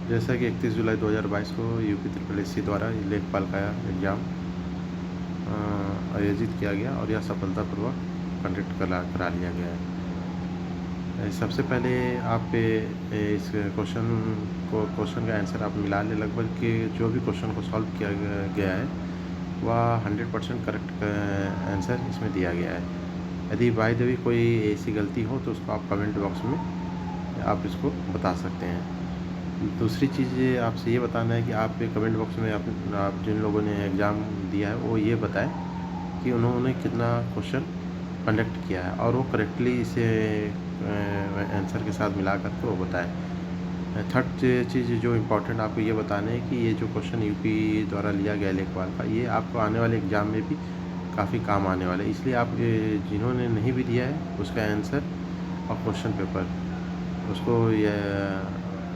जैसा कि 31 जुलाई 2022 को यूपी SSSC द्वारा लेखपाल का एग्ज़ाम आयोजित किया गया और यह सफलतापूर्वक कंडक्ट करा लिया गया है। सबसे पहले आप इस क्वेश्चन का आंसर आप मिला लें। लगभग कि जो भी क्वेश्चन को सॉल्व किया गया है वह 100% करेक्ट आंसर इसमें दिया गया है। यदि बाय द वे कोई ऐसी गलती हो तो उसको आप कमेंट बॉक्स में आप इसको बता सकते हैं। दूसरी चीज़ आपसे ये बताना है कि आप कमेंट बॉक्स में आप जिन लोगों ने एग्ज़ाम दिया है वो ये बताएं कि उन्होंने कितना क्वेश्चन कंडक्ट किया है और वो करेक्टली इसे आंसर के साथ मिला करके वो बताएं। थर्ड चीज़ जो इम्पोर्टेंट आपको ये बताना है कि ये जो क्वेश्चन यूपी द्वारा लिया गया लेखपाल का, ये आपको आने वाले एग्ज़ाम में भी काफ़ी काम आने वाला है। इसलिए आप जिन्होंने नहीं भी दिया है उसका आंसर और क्वेश्चन पेपर उसको ये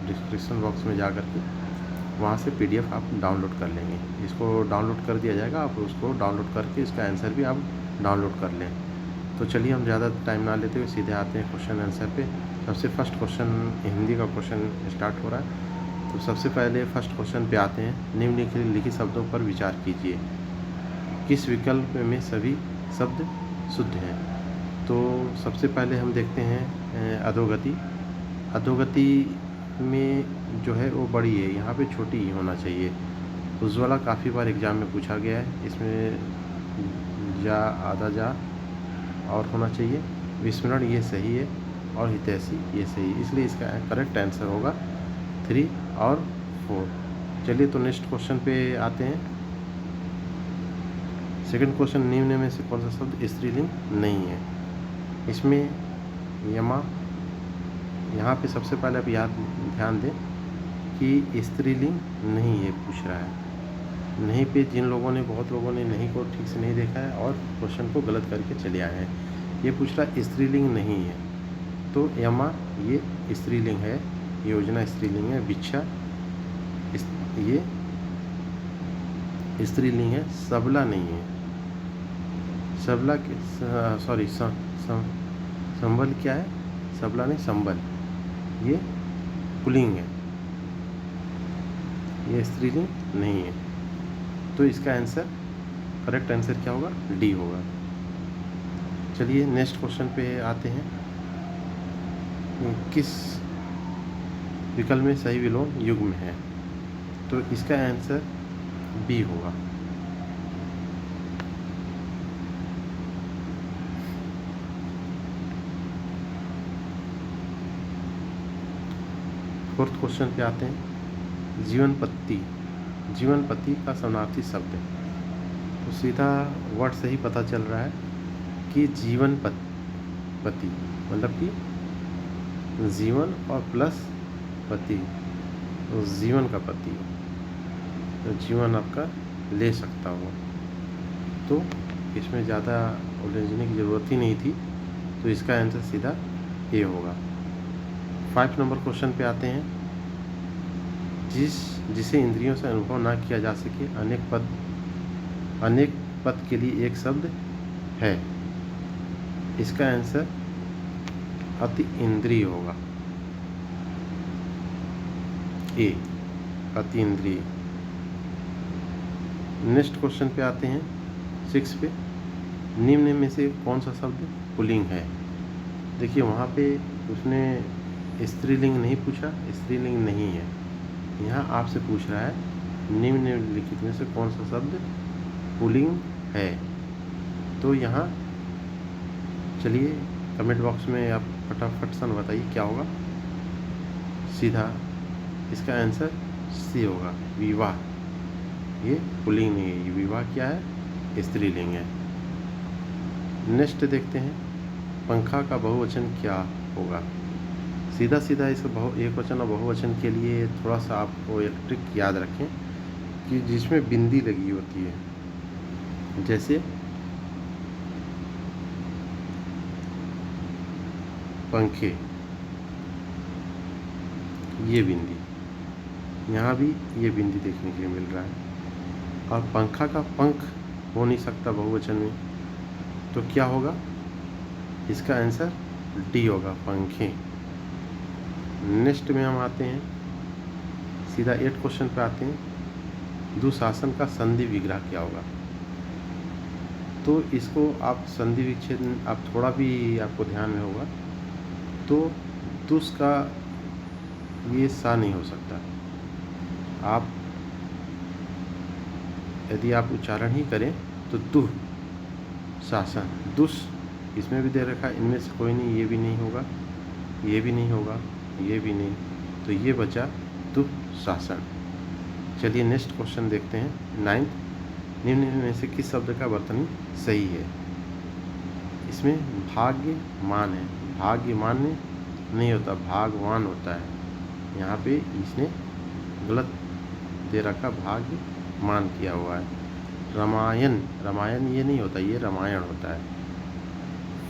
डिस्क्रिप्शन बॉक्स में जा कर के वहाँ से PDF आप डाउनलोड कर लेंगे। इसको डाउनलोड कर दिया जाएगा, आप उसको डाउनलोड करके इसका आंसर भी आप डाउनलोड कर लें। तो चलिए हम ज़्यादा टाइम ना लेते हुए सीधे आते हैं क्वेश्चन आंसर पे। सबसे फर्स्ट क्वेश्चन हिंदी का क्वेश्चन स्टार्ट हो रहा है। तो सबसे पहले फर्स्ट क्वेश्चन पे आते हैं। निम्नलिखित शब्दों पर विचार कीजिए, किस विकल्प में सभी शब्द शुद्ध हैं। तो सबसे पहले हम देखते हैं अधोगति। अधोगति में जो है वो बड़ी है, यहाँ पे छोटी ही होना चाहिए। उज्ज्वला काफ़ी बार एग्ज़ाम में पूछा गया है, इसमें जा आधा जा और होना चाहिए। विस्मरण ये सही है और हितैषी ये सही है, इसलिए इसका करेक्ट आंसर होगा 3 और 4। चलिए तो नेक्स्ट क्वेश्चन पे आते हैं। सेकंड क्वेश्चन, निम्न में से कौन सा शब्द स्त्रीलिंग नहीं है। इसमें यमा, यहाँ पे सबसे पहले आप ध्यान दें कि स्त्रीलिंग नहीं है पूछ रहा है। नहीं पे बहुत लोगों ने नहीं को ठीक से नहीं देखा है और क्वेश्चन को गलत करके चले आए हैं। ये पूछ रहा है स्त्रीलिंग नहीं है, तो यमा ये स्त्रीलिंग है, योजना स्त्रीलिंग है, भिक्षा ये स्त्रीलिंग है, सबला नहीं है। सबला सॉरी संबल क्या है, सबला नहीं संबल ये पुल्लिंग है, ये स्त्रीलिंग नहीं है। तो इसका आंसर करेक्ट आंसर क्या होगा, डी होगा। चलिए नेक्स्ट क्वेश्चन पे आते हैं। किस विकल्प में सही विलोम युग्म है। तो इसका आंसर बी होगा। फोर्थ क्वेश्चन पे आते हैं। जीवनपत्ति, जीवनपति का समानार्थी शब्द है। तो सीधा वर्ड से ही पता चल रहा है कि जीवनपति मतलब कि जीवन और प्लस पति, तो जीवन का पति, तो जीवन आपका ले सकता हो। तो इसमें ज़्यादा उलझने की ज़रूरत ही नहीं थी, तो इसका आंसर सीधा ए होगा। 5 नंबर क्वेश्चन पे आते हैं। जिसे इंद्रियों से अनुभव ना किया जा सके, अनेक पद के लिए एक शब्द है। इसका आंसर अति इंद्रिय होगा, ए अति इंद्रिय। नेक्स्ट क्वेश्चन पे आते हैं 6 पे। निम्न में से कौन सा शब्द पुल्लिंग है। देखिए वहाँ पे उसने स्त्रीलिंग नहीं पूछा, स्त्रीलिंग नहीं है। यहाँ आपसे पूछ रहा है निम्नलिखित में से कौन सा शब्द पुल्लिंग है। तो यहाँ चलिए कमेंट बॉक्स में आप फटाफट सन बताइए क्या होगा। सीधा इसका आंसर सी होगा, विवाह। ये पुल्लिंग नहीं है, ये विवाह क्या है, स्त्रीलिंग है। नेक्स्ट देखते हैं, पंखा का बहुवचन क्या होगा। सीधा सीधा इस एकवचन और बहुवचन के लिए थोड़ा सा आपको एक ट्रिक याद रखें कि जिसमें बिंदी लगी होती है, जैसे पंखे, ये बिंदी, यहाँ भी ये बिंदी देखने के लिए मिल रहा है। और पंखा का पंख हो नहीं सकता बहुवचन में, तो क्या होगा, इसका आंसर डी होगा, पंखे। नेक्स्ट में हम आते हैं सीधा 8 क्वेश्चन पे आते हैं। दुशासन का संधि विग्रह क्या होगा? तो इसको आप संधि विच्छेद आप थोड़ा भी आपको ध्यान में होगा तो दुस का ये सा नहीं हो सकता। आप यदि आप उच्चारण ही करें तो दुह शासन, दुस इसमें भी दे रखा है, इनमें से कोई नहीं, ये भी नहीं होगा, ये भी नहीं होगा, ये भी नहीं, तो ये बचा दुह शासन। चलिए नेक्स्ट क्वेश्चन देखते हैं। 9th, निम्न में से किस शब्द का वर्तनी सही है? इसमें भाग्यमान है, भाग्यमान नहीं होता, भागवान होता है। यहाँ पे इसने गलत दे रखा, भाग्यमान किया हुआ है। रामायण, रामायण ये नहीं होता, ये रामायण होता है।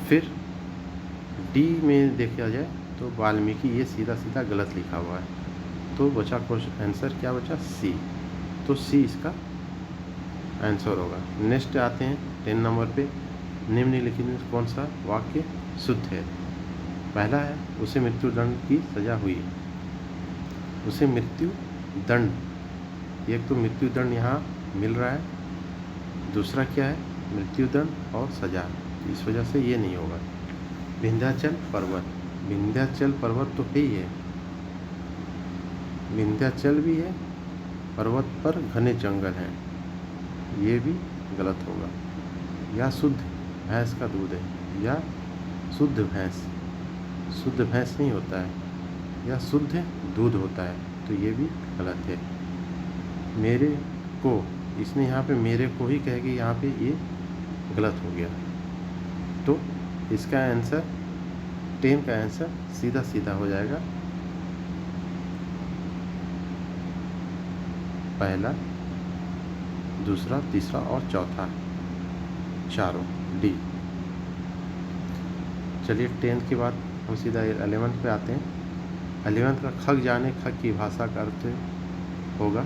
फिर डी में देखा जाए तो वाल्मीकि, ये सीधा सीधा गलत लिखा हुआ है। तो बचा क्वेश्चन आंसर क्या बचा? सी। तो सी इसका आंसर होगा। नेक्स्ट आते हैं 10 नंबर पे। निम्नलिखित में कौन सा वाक्य शुद्ध है? पहला है, उसे मृत्युदंड की सजा हुई। उसे मृत्यु दंड, एक तो मृत्युदंड यहाँ मिल रहा है, दूसरा क्या है? मृत्युदंड और सजा, इस वजह से ये नहीं होगा। विंध्याचल पर्वत, विंध्याचल पर्वत तो है ही है, विंध्याचल भी है, पर्वत पर घने जंगल हैं, ये भी गलत होगा। या शुद्ध भैंस का दूध है, या शुद्ध भैंस, शुद्ध भैंस नहीं होता है, या शुद्ध दूध होता है, तो ये भी गलत है। मेरे को, इसने यहाँ पे मेरे को ही कह के यहाँ पे ये गलत हो गया। तो इसका आंसर 10 का आंसर सीधा सीधा हो जाएगा, पहला, दूसरा, तीसरा और चौथा, चारों डी। चलिए 10th के बाद हम सीधा 11th पे आते हैं। 11th का खग जाने, खग की भाषा का अर्थ होगा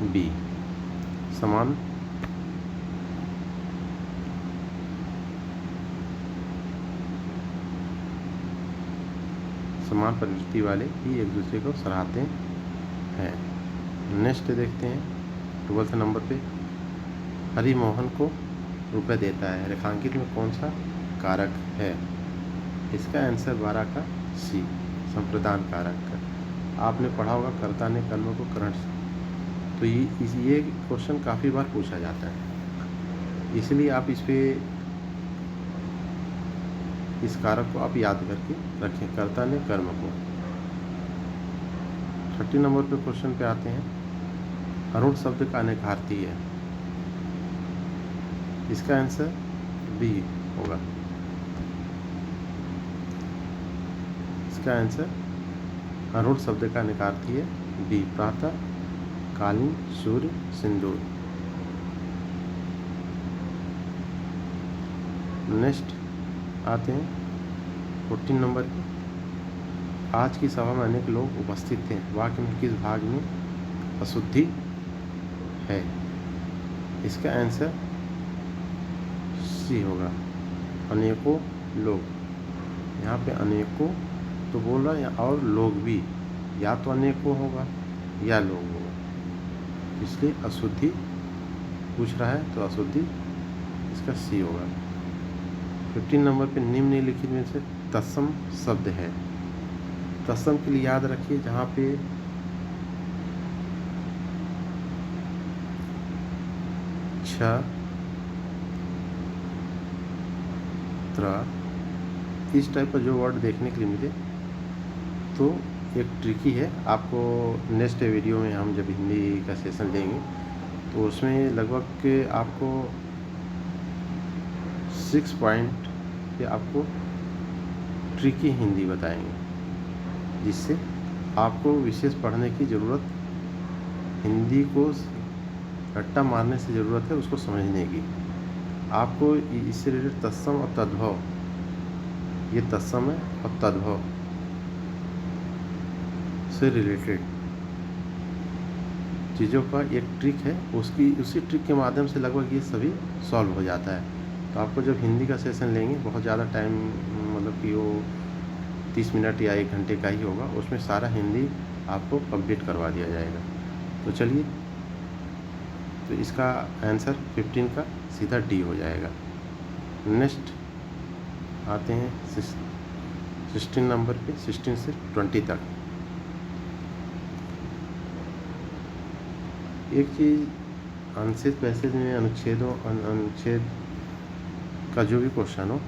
बी, समान समान प्रवृत्ति वाले ही एक दूसरे को सराहते हैं। नेक्स्ट देखते हैं 12th नंबर पे। हरिमोहन को रुपए देता है, रेखांकित में कौन सा कारक है? इसका आंसर 12 का सी, संप्रदान कारक का। आपने पढ़ा होगा कर्ता ने कर्म को करण से, तो ये क्वेश्चन काफ़ी बार पूछा जाता है, इसलिए आप इस कारक को आप याद करके रखें, कर्ता ने कर्म को। 30 नंबर पे क्वेश्चन पे आते हैं। अरुण शब्द का अनेकार्थी है, इसका आंसर बी होगा। इसका आंसर अरुण शब्द का अनेकार्थी है बी, प्रातः कालीन सूर्य सिंदूर। नेक्स्ट आते हैं 14 नंबर पे। आज की सभा में अनेक लोग उपस्थित थे, वाक्य में किस भाग में अशुद्धि है? इसका आंसर सी होगा, अनेकों लोग। यहाँ पे अनेकों तो बोल रहा है, और लोग भी, या तो अनेकों होगा या लोग होगा, इसलिए अशुद्धि पूछ रहा है तो अशुद्धि इसका सी होगा। 15 नंबर पे निम्नलिखित में से तत्सम शब्द है। तत्सम के लिए याद रखिए, जहाँ पे छ, त्र, इस टाइप का जो वर्ड देखने के लिए मिले तो एक ट्रिकी है। आपको नेक्स्ट वीडियो में हम जब हिंदी का सेशन लेंगे तो उसमें लगभग आपको 6 पॉइंट पे आपको ट्रिकी हिंदी बताएंगे, जिससे आपको विशेष पढ़ने की ज़रूरत, हिंदी को रट्टा मारने से ज़रूरत है उसको समझने की। आपको इससे रिलेटेड तत्सम और तद्भव, ये तत्सम है और तद्भव से रिलेटेड चीज़ों का एक ट्रिक है, उसी ट्रिक के माध्यम से लगभग ये सभी सॉल्व हो जाता है। तो आपको जब हिंदी का सेशन लेंगे बहुत ज़्यादा टाइम, मतलब कि वो 30 मिनट या 1 घंटे का ही होगा, उसमें सारा हिंदी आपको कंप्लीट करवा दिया जाएगा। तो चलिए, तो इसका आंसर 15 का सीधा डी हो जाएगा। नेक्स्ट आते हैं 16 नंबर पे, 16 से 20 तक। एक चीज़, आंशिक पैसेज में अनुच्छेद का जो भी क्वेश्चन हो,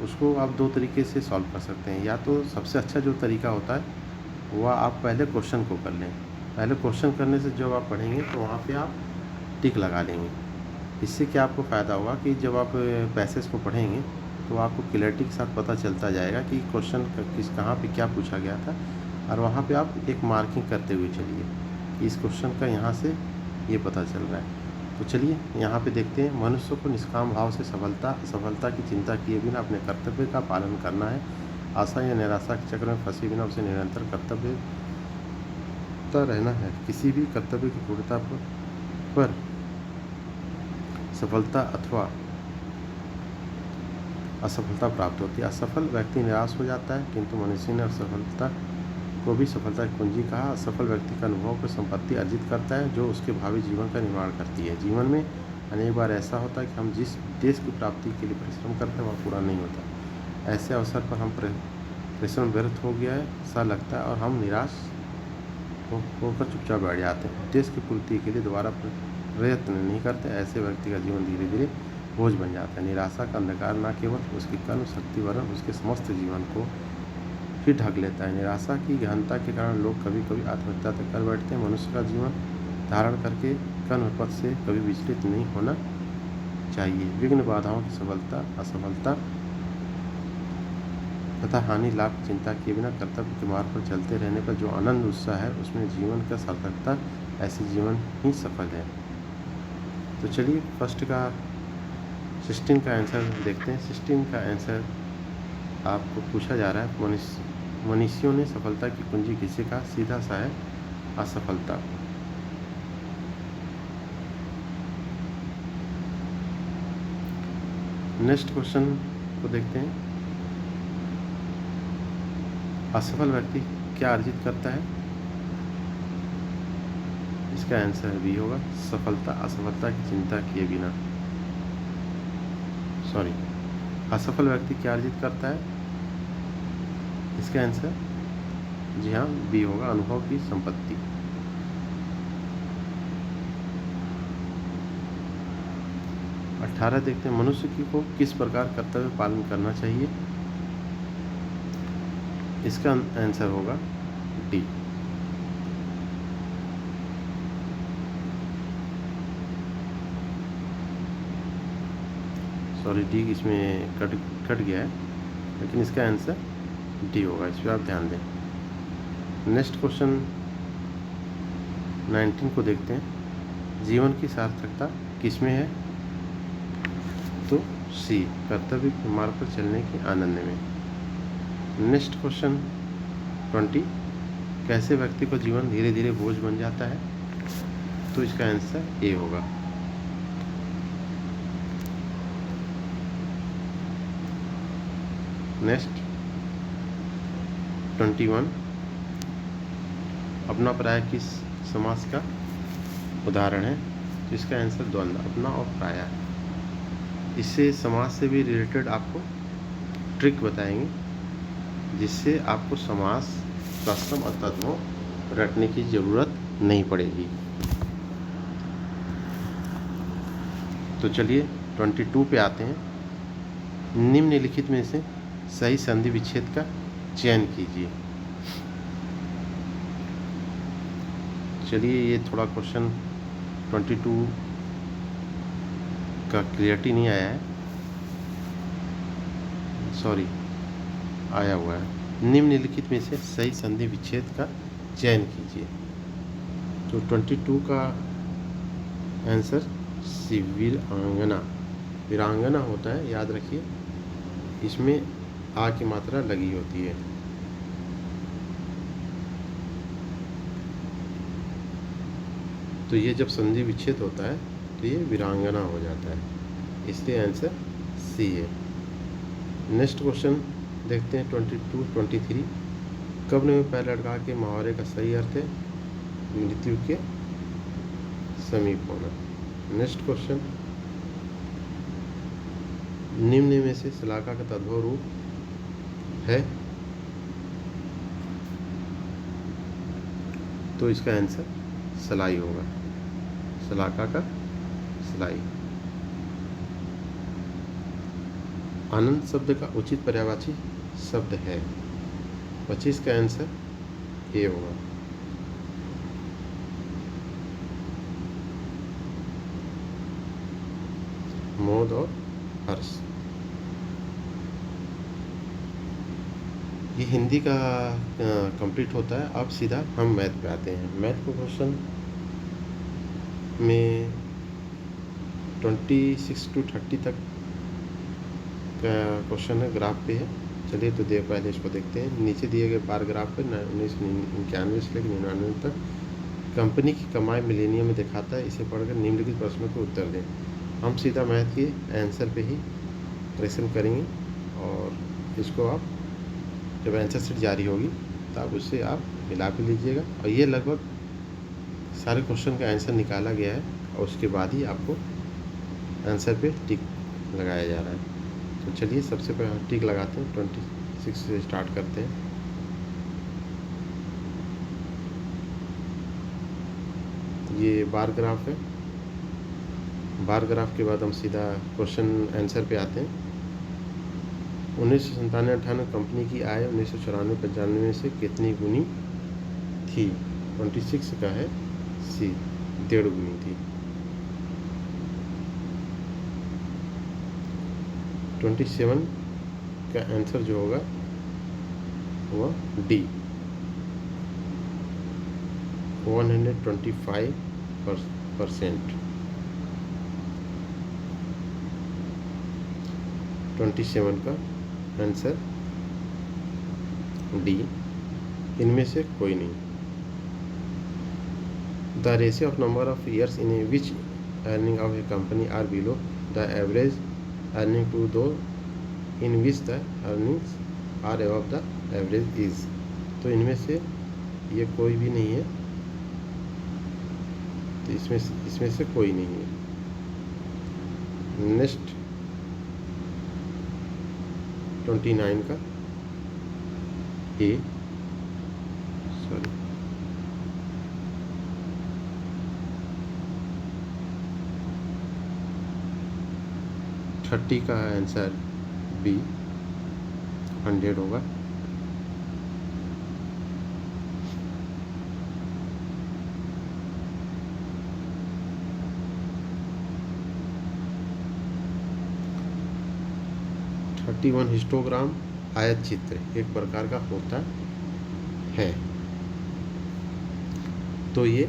उसको आप 2 तरीके से सॉल्व कर सकते हैं। या तो सबसे अच्छा जो तरीका होता है वह आप पहले क्वेश्चन को कर लें। पहले क्वेश्चन करने से जब आप पढ़ेंगे तो वहाँ पे आप टिक लगा लेंगे। इससे क्या आपको फ़ायदा होगा कि जब आप पैसेज को पढ़ेंगे तो आपको क्लैरिटी के साथ पता चलता जाएगा कि क्वेश्चन कहाँ पे क्या पूछा गया था, और वहाँ पे आप एक मार्किंग करते हुए चलिए कि इस क्वेश्चन का यहाँ से ये पता चल रहा है। तो चलिए यहाँ पे देखते हैं। मनुष्य को निष्काम भाव से सफलता की चिंता किए बिना अपने कर्तव्य का पालन करना है। आशा या निराशा के चक्र में फंसे बिना उसे निरंतर कर्तव्यता रहना है। किसी भी कर्तव्य की पूर्णता पर सफलता अथवा असफलता प्राप्त होती है। असफल व्यक्ति निराश हो जाता है, किंतु मनुष्य ने असफलता को भी सफलता की कुंजी कहा। असफल व्यक्ति का अनुभव को संपत्ति अर्जित करता है जो उसके भावी जीवन का निर्माण करती है। जीवन में अनेक बार ऐसा होता है कि हम जिस उद्देश्य की प्राप्ति के लिए परिश्रम करते हैं वह पूरा नहीं होता। ऐसे अवसर पर हम परिश्रम व्यर्थ हो गया है सा लगता है और हम निराश होकर चुपचाप बैठ जाते हैं। उद्देश्य की पूर्ति के लिए दोबारा प्रयत्न नहीं करते। ऐसे व्यक्ति का जीवन धीरे धीरे बोझ बन जाता है। निराशा का अंधकार न केवल उसकी कर्म शक्ति वरन उसके समस्त जीवन को फिर ढक लेता है। निराशा की गहनता के कारण लोग कभी कभी आत्महत्या तक कर बैठते हैं। मनुष्य का जीवन धारण करके कर्मपथ से कभी विचलित नहीं होना चाहिए। विघ्न बाधाओं की सफलता असफलता तथा हानि लाभ की चिंता किए बिना कर्तव्य के मार्ग पर चलते रहने पर जो आनंद उत्साह है उसमें जीवन का सार्थकता, ऐसे जीवन ही सफल है। तो चलिए फर्स्ट का 16 का आंसर देखते हैं। 16 का आंसर आपको पूछा जा रहा है, मनुष्यों ने सफलता की कुंजी किसे कहा? सीधा सा है, असफलता। नेक्स्ट क्वेश्चन को देखते हैं। असफल व्यक्ति क्या अर्जित करता है? इसका आंसर भी होगा सफलता। असफलता की चिंता किए बिना, असफल व्यक्ति क्या अर्जित करता है? इसका आंसर जी हाँ बी होगा, अनुभव की संपत्ति। अठारह देखते हैं। मनुष्य को किस प्रकार कर्तव्य पालन करना चाहिए? इसका आंसर होगा डी। डी इसमें कट गया है, लेकिन इसका आंसर डी होगा। इस पर आप ध्यान दें। नेक्स्ट क्वेश्चन 19 को देखते हैं। जीवन की सार्थकता किसमें है? तो सी, कर्तव्य के मार्ग पर चलने के आनंद में। नेक्स्ट क्वेश्चन 20, कैसे व्यक्ति को जीवन धीरे धीरे बोझ बन जाता है? तो इसका आंसर ए होगा। नेक्स्ट 21, अपना पराया किस समास का उदाहरण है? तो इसका आंसर द्वंद्व, अपना और पराया। इससे समाज से भी रिलेटेड आपको ट्रिक बताएंगे, जिससे आपको समास, कस्टम और तत्वों रटने की ज़रूरत नहीं पड़ेगी। तो चलिए 22 पे आते हैं। निम्नलिखित में से सही संधि विच्छेद का चयन कीजिए। चलिए, ये थोड़ा क्वेश्चन 22 का क्लियरिटी नहीं आया है, आया हुआ है। निम्नलिखित में से सही संधि विच्छेद का चयन कीजिए। तो 22 का आंसर सी, वीरांगना होता है, याद रखिए। इसमें आ की मात्रा लगी होती है। तो ये जब संधि विच्छेद होता है तो ये वीरांगना हो जाता है, इसलिए आंसर सी है। नेक्स्ट क्वेश्चन देखते हैं 22-23। कब ने पहले लड़का के मुहावरे का सही अर्थ है मृत्यु के समीप होना। नेक्स्ट क्वेश्चन, निम्न में से शलाका का तद्भव रूप है, तो इसका आंसर सलाई होगा। शलाका का सलाई। आनंद शब्द का उचित पर्यायवाची शब्द है, 25 का आंसर ए होगा। मोद और हर्ष। ये हिंदी का कंप्लीट होता है। अब सीधा हम मैथ पे आते हैं। मैथ को क्वेश्चन में 26 to 30 तक का क्वेश्चन है, ग्राफ पे है। चलिए तो पहले इसको देखते हैं। नीचे दिए गए बार ग्राफ पे 1991 से लेकर 99 तक कंपनी की कमाई मिलेनियम में दिखाता है। इसे पढ़कर निम्नलिखित प्रश्नों के उत्तर दें। हम सीधा मैथ के आंसर पे ही क्वेश्चन करेंगे और इसको आप जब आंसर शीट जारी होगी तब उससे आप मिला भी लीजिएगा। और ये लगभग सारे क्वेश्चन का आंसर निकाला गया है और उसके बाद ही आपको आंसर पे टिक लगाया जा रहा है। तो चलिए सबसे पहले टिक लगाते हैं। 26 से स्टार्ट करते हैं। ये बार ग्राफ है। बार ग्राफ के बाद हम सीधा क्वेश्चन आंसर पे आते हैं। 1997-98 कंपनी की आय 1994-95 से कितनी गुनी थी? 26 का है सी, 1.5 गुनी थी। 27 का आंसर जो होगा वह डी, 125%। 27 का आंसर डी, इनमें से कोई नहीं। The ratio of number of years in which earning of a company are below the average earning to those in which the earnings are above the average is. तो इनमें से ये कोई भी नहीं है, तो इसमें से कोई नहीं है। नेक्स्ट 29 का ए, सॉरी 30 का आंसर बी, 100 होगा। हिस्टोग्राम आयत चित्र एक प्रकार का होता है, तो ये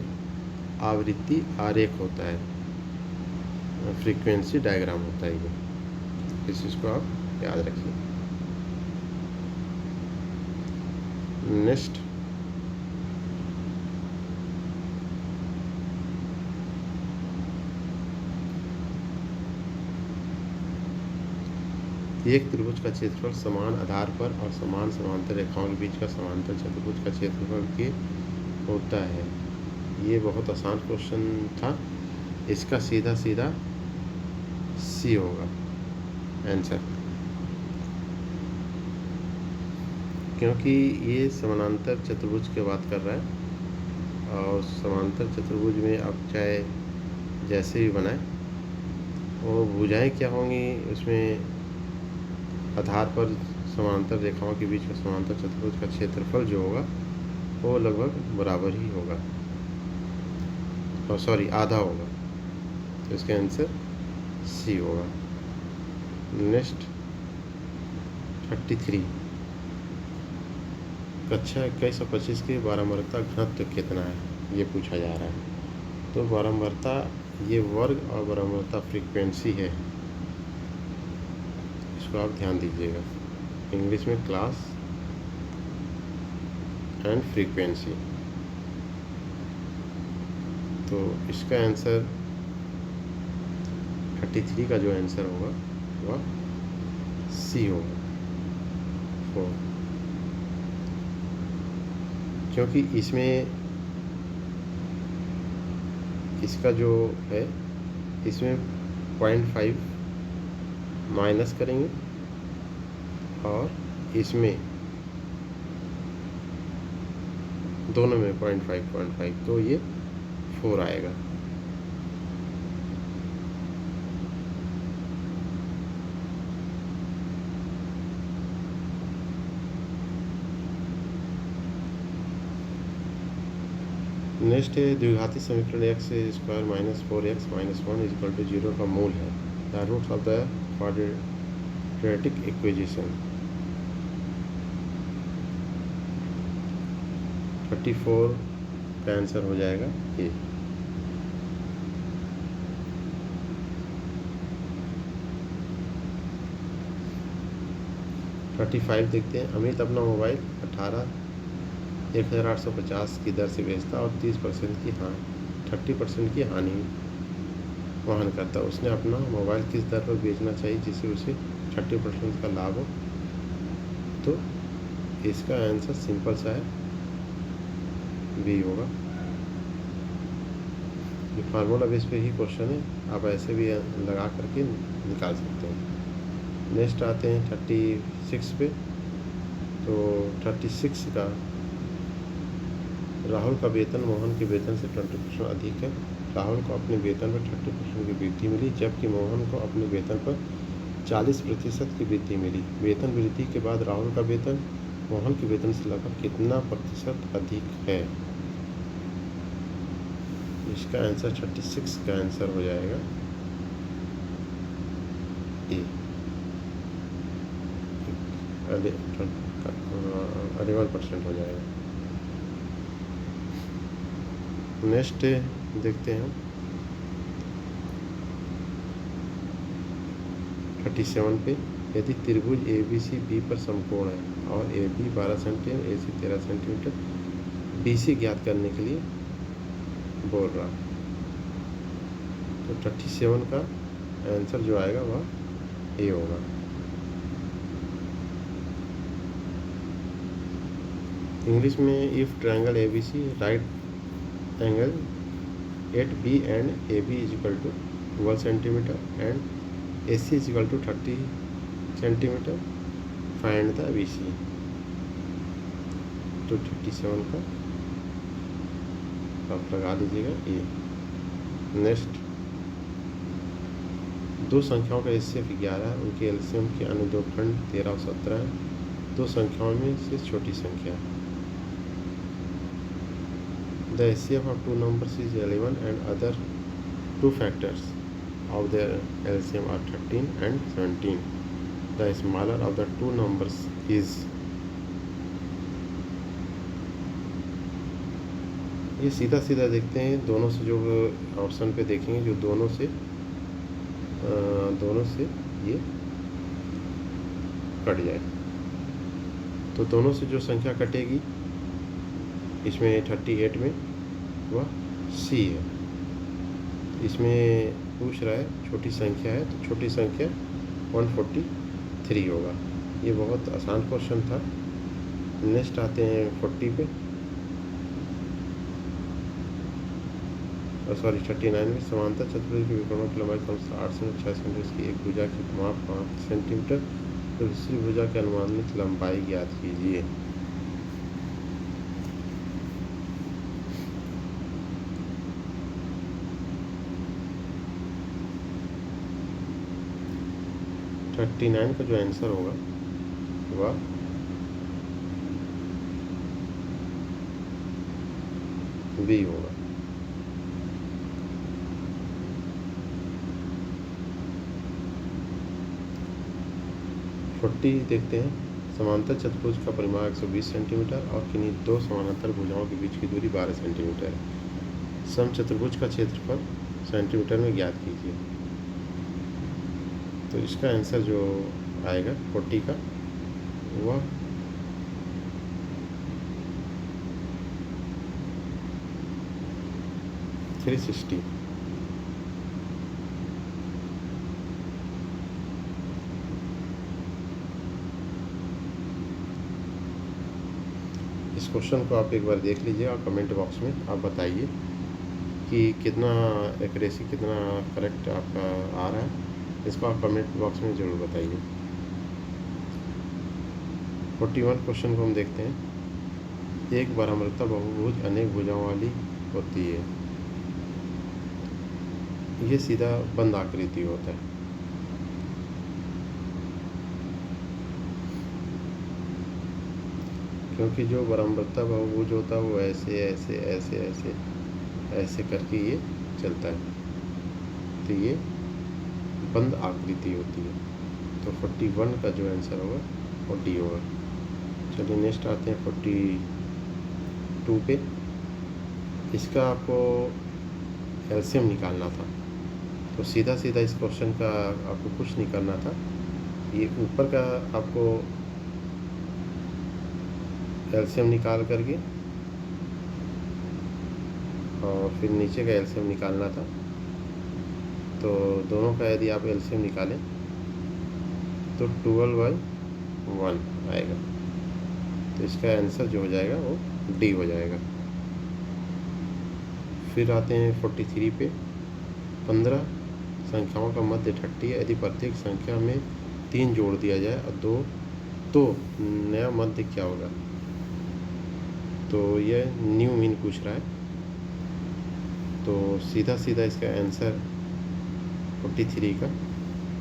आवृत्ति आरेख होता है, फ्रीक्वेंसी डायग्राम होता है ये। इस चीज़ को आप याद रखिए। नेक्स्ट एक त्रिभुज का क्षेत्रफल समान आधार पर और समान समांतर रेखाओं के बीच का समांतर चतुर्भुज का क्षेत्रफल के होता है। ये बहुत आसान क्वेश्चन था। इसका सीधा सीधा सी होगा आंसर, क्योंकि ये समानांतर चतुर्भुज की बात कर रहा है और समांतर चतुर्भुज में आप चाहे जैसे भी बनाए, वो भुजाएं क्या होंगी, उसमें आधार पर समांतर रेखाओं के बीच का समांतर चतुर्भुज का क्षेत्रफल जो होगा वो लगभग बराबर ही होगा, और सॉरी आधा होगा। तो इसका आंसर सी होगा। नेक्स्ट 33 कक्षा 21 और 25 की बारंबारता घनत्व कितना है, ये पूछा जा रहा है। तो बारंबारता ये वर्ग और बारंबारता फ्रीक्वेंसी है, इसको आप ध्यान दीजिएगा। इंग्लिश में क्लास एंड फ्रीक्वेंसी। तो इसका आंसर 33 का जो आंसर होगा वह सी होगा, 4, क्योंकि इसमें इसका जो है इसमें 0.5 माइनस करेंगे और इसमें दोनों में 0.5 तो ये 4 आएगा। नेक्स्ट है द्विघाती समीकरण x² minus 4x minus 1 equal to 0 का मूल है। The roots of the quadratic equation. 34 का आंसर हो जाएगा ये। $35 देखते हैं। अमित अपना मोबाइल 18,850 की दर से बेचता और 30% की 30% की हानि वहन करता। उसने अपना मोबाइल किस दर पर बेचना चाहिए जिससे उसे 30% का लाभ हो? तो इसका आंसर सिंपल सा है, बी होगा। ये फार्मूला बेस पे ही क्वेश्चन है, आप ऐसे भी लगा करके निकाल सकते हैं। नेक्स्ट आते हैं 36 पे। तो 36 का राहुल का वेतन मोहन के वेतन से 20% अधिक है। राहुल को अपने वेतन पर 30% की वृद्धि मिली, जबकि मोहन को अपने वेतन पर 40% की वृद्धि मिली। वेतन वृद्धि के बाद राहुल का वेतन मोहन के वेतन से लगभग कितना प्रतिशत अधिक है? इसका आंसर 36 का आंसर हो जाएगा ए। 11% हो जाएगा। नेक्स्ट देखते हैं 37 पे। यदि त्रिभुज ABC B पर समकोण है और AB 12 centimetre, AC 13 centimetre, BC ज्ञात करने के लिए बोल रहा। तो 37 का आंसर जो आएगा वह ए होगा। इंग्लिश में if triangle ABC right angle at B and AB is equal to 1 centimetre and AC is equal to 30 centimetre, find the BC। तो 37 का आप लगा लीजिएगा ये। नेक्स्ट, दो संख्याओं का HCF 11 है, उनके एलसीएम के अन्य दो खंड 13 और 17 है। दो संख्याओं में से छोटी संख्या। The HCF of two numbers is 11 and other two factors of their LCM are 13 and 17. The smaller of the two numbers is। ये सीधा सीधा देखते हैं, दोनों से जो ऑप्शन पे देखेंगे जो दोनों से ये कट जाए। तो दोनों से जो संख्या कटेगी इसमें 38 में वह C है। इसमें पूछ रहा है छोटी संख्या है, तो छोटी संख्या 143 होगा। ये बहुत आसान क्वेश्चन था। नेक्स्ट आते हैं 40 पे, 39 में। समांतर चतुर्भुज के विकर्णों की लंबाई कम से 8 से 6 सेंटीमीटर, इसकी एक भुजा की माप 5 सेंटीमीटर, तो दूसरी भुजा की अनुमानित लंबाई ज्ञात कीजिए। तो 39 का जो आंसर होगा वह बी होगा। देखते हैं। समांतर चतुर्भुज का परिमाप 120 सेंटीमीटर और किन्हीं दो समानांतर भुजाओं के बीच की दूरी 12 सेंटीमीटर है। समचतुर्भुज का क्षेत्रफल सेंटीमीटर में ज्ञात कीजिए। तो इसका आंसर जो आएगा 40 का वह 360। इस क्वेश्चन को आप एक बार देख लीजिए और कमेंट बॉक्स में आप बताइए कि कितना एक्यूरेसी, कितना करेक्ट आपका आ रहा है। इसको आप कमेंट बॉक्स में ज़रूर बताइए। 41 क्वेश्चन को हम देखते हैं। एक बारहमृता बहुभुज अनेक भुजाओं वाली होती है। ये सीधा बंद आकृति होता है। क्योंकि जो बारहमृता बहुभुज होता है वो ऐसे ऐसे ऐसे ऐसे ऐसे करके ये चलता है, तो ये बंद आकृति होती है। तो 41 का जो आंसर होगा वो डी होगा। चलिए नेक्स्ट आते हैं 42 पे। इसका आपको एलसीएम निकालना था, तो सीधा सीधा इस क्वेश्चन का आपको कुछ नहीं करना था। ये ऊपर का आपको एलसीएम निकाल करके और फिर नीचे का एलसीएम निकालना था। तो दोनों का यदि आप एलसीएम निकालें तो 12/1 आएगा। तो इसका आंसर जो हो जाएगा वो डी हो जाएगा। फिर आते हैं 43 पे। 15 संख्याओं का मध्य 30 है। यदि प्रत्येक संख्या में 3 जोड़ दिया जाए और 2, तो नया मध्य क्या होगा? तो यह न्यू मीन पूछ रहा है। तो सीधा सीधा इसका आंसर 43 का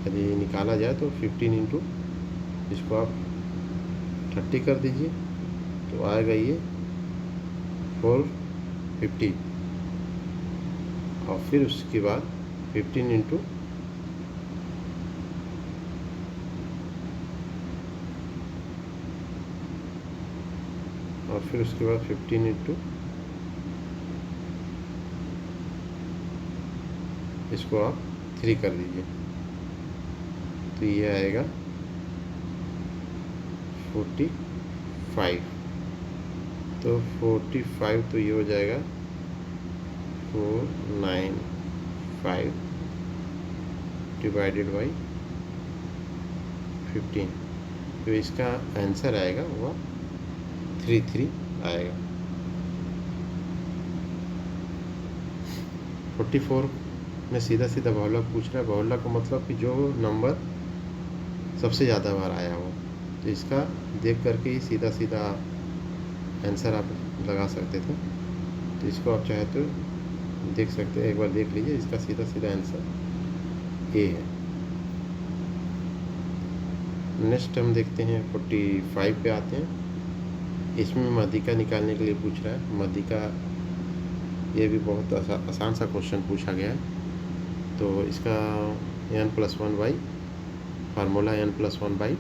यदि निकाला जाए तो 15 इंटू इसको आप 30 कर दीजिए, तो आएगा ये 450। और फिर उसके बाद 15 इंटू और फिर उसके बाद 15 इंटू इसको आप 3 कर दीजिए, तो ये आएगा 45। तो 45 तो ये हो जाएगा 495 डिवाइडेड बाई 15। तो इसका आंसर आएगा वह 33 आएगा। 44 में सीधा सीधा बहुलक पूछ रहा है। बहुलक का मतलब कि जो नंबर सबसे ज़्यादा बार आया हो, तो इसका देख करके ही सीधा सीधा आंसर आप लगा सकते थे। तो इसको आप चाहे तो देख सकते हैं, एक बार देख लीजिए। इसका सीधा सीधा आंसर ए है। नेक्स्ट हम देखते हैं 45 पे आते हैं। इसमें माध्यिका निकालने के लिए पूछ रहा है। माध्यिका ये भी बहुत आसान सा क्वेश्चन पूछा गया है। तो इसका n+1 formula n+1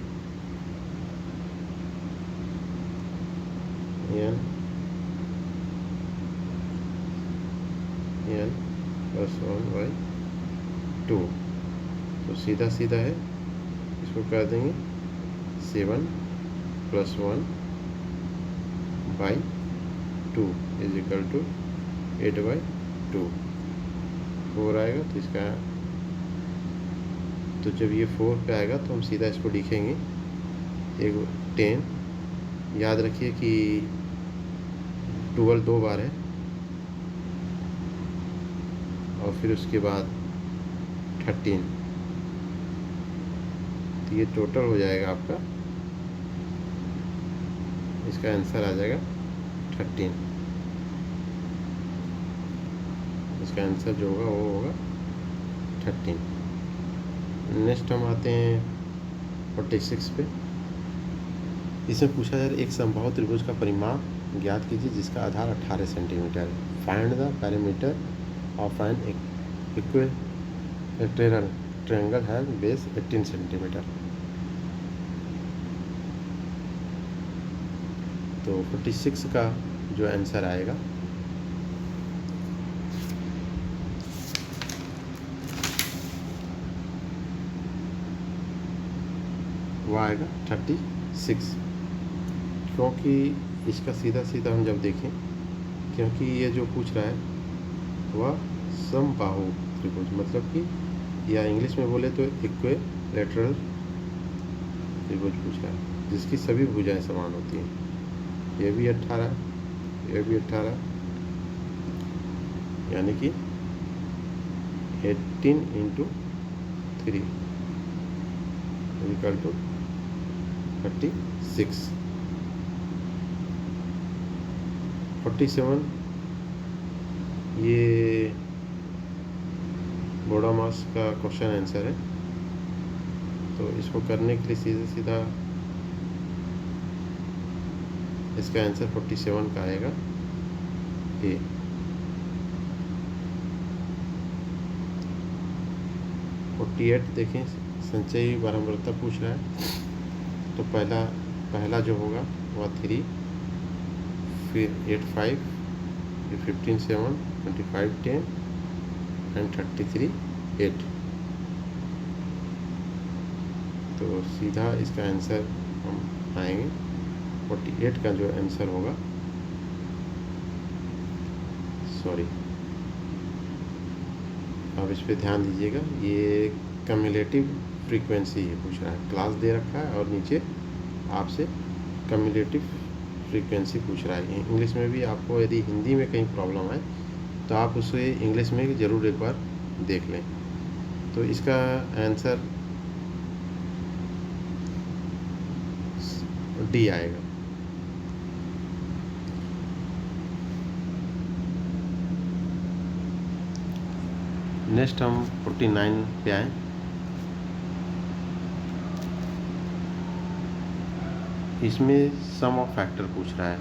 n n+1/2। तो सीधा सीधा है, इसको कर देंगे 7+1/2 = 8/2 4 आएगा। तो इसका तो जब ये 4 पे आएगा तो हम सीधा इसको लिखेंगे 10। याद रखिए कि 12 2 बार है और फिर उसके बाद 13। तो ये टोटल हो जाएगा आपका, इसका आंसर आ जाएगा 13। इसका आंसर जो होगा वो होगा 13। नेक्स्ट हम आते हैं 46 पे। इसमें पूछा जाए एक समबाहु त्रिभुज का परिमाप ज्ञात कीजिए जिसका आधार 18 सेंटीमीटर है। Find the parameter of an equilateral triangle have base 18 centimetre. तो 46 का जो आंसर आएगा वो आएगा 36। क्योंकि इसका सीधा सीधा हम जब देखें, क्योंकि ये जो पूछ रहा है वह समबाहु त्रिभुज, मतलब कि या इंग्लिश में बोले तो इक्विलैटरल त्रिभुज पूछ रहा है जिसकी सभी भुजाएं समान होती हैं। ये भी 18, ये भी 18, यानी कि 18 इंटू 3 इक्वल टू 36। 47 ये बोडोमास का क्वेश्चन आंसर है। तो इसको करने के लिए सीधा सीधा इसका आंसर 47 का आएगा ए। 48 देखें, संचयी बारंबारता पूछ रहा है। तो पहला जो होगा वह 3, फिर 8 5, फिर 15 7, 25 10 एंड 33 8। तो सीधा इसका आंसर हम आएंगे 48 का जो आंसर होगा, सॉरी अब इस पे ध्यान दीजिएगा, ये कम्युलेटिव फ्रीक्वेंसी है पूछ रहा है। क्लास दे रखा है और नीचे आपसे कम्युलेटिव फ्रीक्वेंसी पूछ रहा है। इंग्लिश में भी आपको यदि हिंदी में कहीं प्रॉब्लम है तो आप उसे इंग्लिश में ज़रूर एक बार देख लें। तो इसका आंसर डी आएगा। नेक्स्ट हम 49 पे आए। इसमें सम ऑफ फैक्टर पूछ रहा है।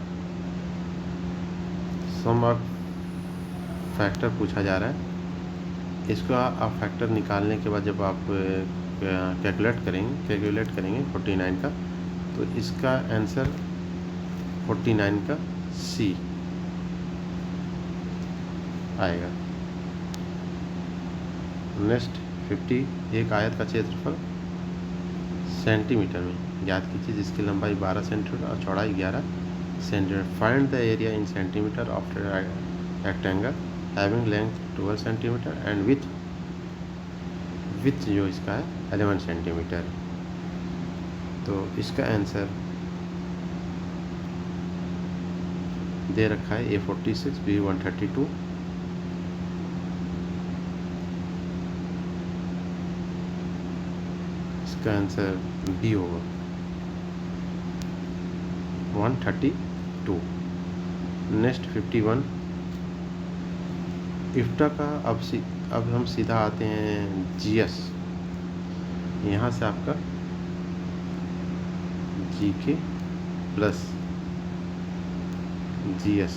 सम ऑफ फैक्टर पूछा जा रहा है। इसको आप फैक्टर निकालने के बाद जब आप कैलकुलेट करेंगे 49 का, तो इसका आंसर 49 का सी आएगा। नेक्स्ट 50, एक आयत का क्षेत्रफल सेंटीमीटर में ज्ञात कीजिए जिसकी लंबाई 12 सेंटीमीटर और चौड़ाई 11 centimetre. Find the area in centimetre of rectangle having length 12 centimetre and with जो इसका है 11 सेंटीमीटर। तो इसका आंसर दे रखा है A46, B132, इसका आंसर बी होगा 132। नेक्स्ट 51, इफ्टा का अब हम सीधा आते हैं जीएस। यहाँ से आपका जीके प्लस जीएस